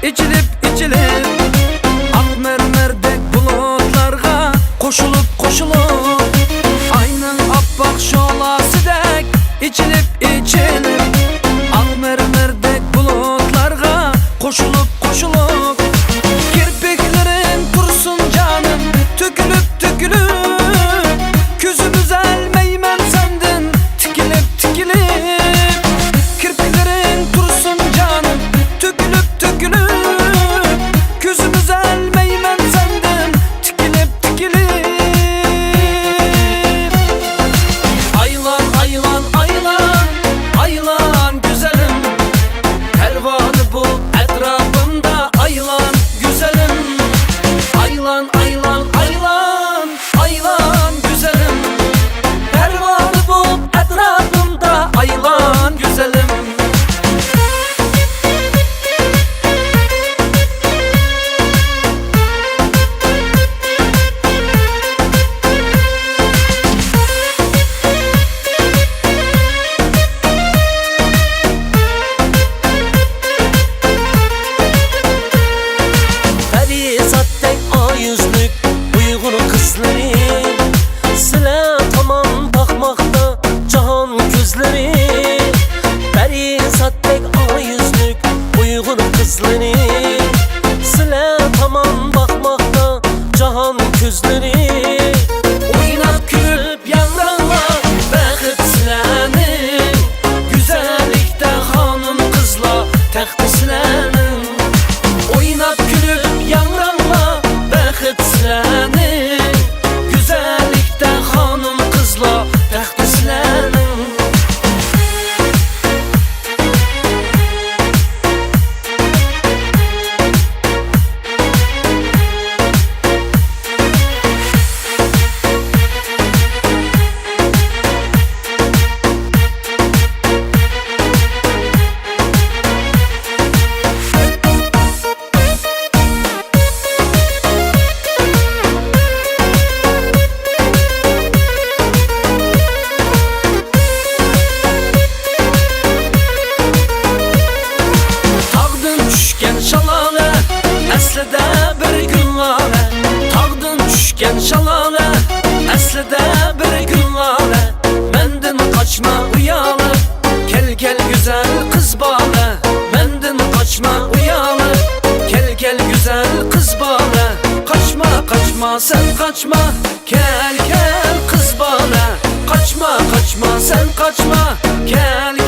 İçilip içilip ak mermerdek bulutlarga koşulup koşulup aynen appak şolasidek içilip içilip ak mermerdek bulutlarga koşulup koşulup kirpiklerin kursun canım tükülüp tükülüp küzü düzelmeymen sendin tikilip tikilip kirpiklerin kursun canım tükülüp tükülüp Sile tamam bakmakta cahan közleri oynap gülüp yanranlar bəxit silənin güzellikte hanım kızla təxti silənin oynap gülüp yanranlar bəxit silənin güzellikte hanım kızla təxti silənin Şalale, əslində bir günlale Məndən qaçma uyalı Gel gel güzel kız bale Məndən qaçma uyalı Gel gel güzel kız bale Kaçma kaçma sen kaçma Gel gel kız bale Kaçma kaçma sen kaçma Gel